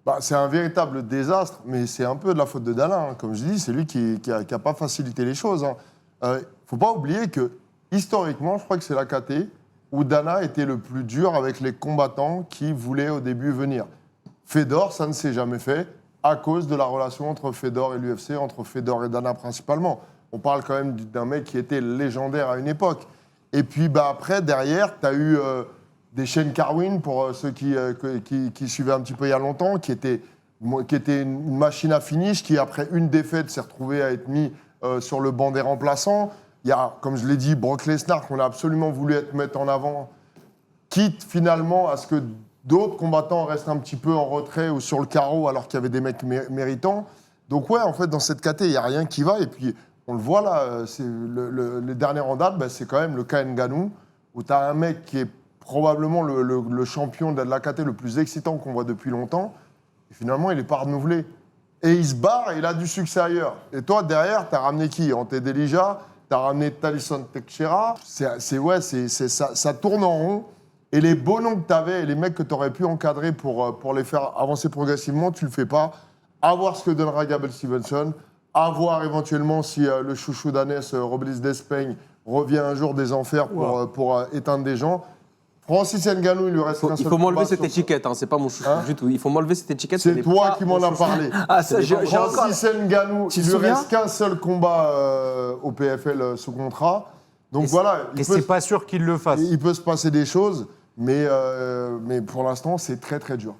Bah, c'est un véritable désastre, mais c'est un peu de la faute de Dana. Hein. Comme je dis, c'est lui qui a pas facilité les choses. Faut pas oublier que, historiquement, je crois que c'est la KT où Dana était le plus dur avec les combattants qui voulaient au début venir. Fedor, ça ne s'est jamais fait à cause de la relation entre Fedor et l'UFC, entre Fedor et Dana principalement. On parle quand même d'un mec qui était légendaire à une époque. Et puis après, derrière, tu as eu des Shane Carwin, pour ceux qui suivaient un petit peu il y a longtemps, qui était une machine à finish, qui après une défaite s'est retrouvé à être mis sur le banc des remplaçants. Il y a, comme je l'ai dit, Brock Lesnar, qu'on a absolument voulu mettre en avant, quitte finalement à ce que d'autres combattants restent un petit peu en retrait ou sur le carreau alors qu'il y avait des mecs méritants. Donc ouais, en fait, dans cette KT, il n'y a rien qui va. Et puis, on le voit là, les derniers en date, c'est quand même le cas Ngannou, où tu as un mec qui est probablement le champion de la KT le plus excitant qu'on voit depuis longtemps. Et finalement, il n'est pas renouvelé. Et il se barre et il a du succès ailleurs. Et toi, derrière, tu as ramené qui? Ante Delija, tu as ramené Talisson Teixeira. Ça tourne en rond. Et les beaux noms que tu avais et les mecs que tu aurais pu encadrer pour les faire avancer progressivement, tu ne le fais pas. À voir ce que donnera Gable Stevenson. À voir éventuellement si le chouchou d'Anès, Robles d'Espagne, revient un jour des enfers pour éteindre des gens. Francis Ngannou, il lui reste qu'un seul. Il faut m'enlever cette étiquette, hein, c'est pas mon chouchou du tout. Il faut m'enlever cette étiquette. C'est toi qui m'en as parlé. Ah, ça, Francis Ngannou, il lui reste qu'un seul combat au PFL sous contrat. Donc voilà. Et c'est pas sûr qu'il le fasse. Il peut se passer des choses, mais pour l'instant, c'est très très dur.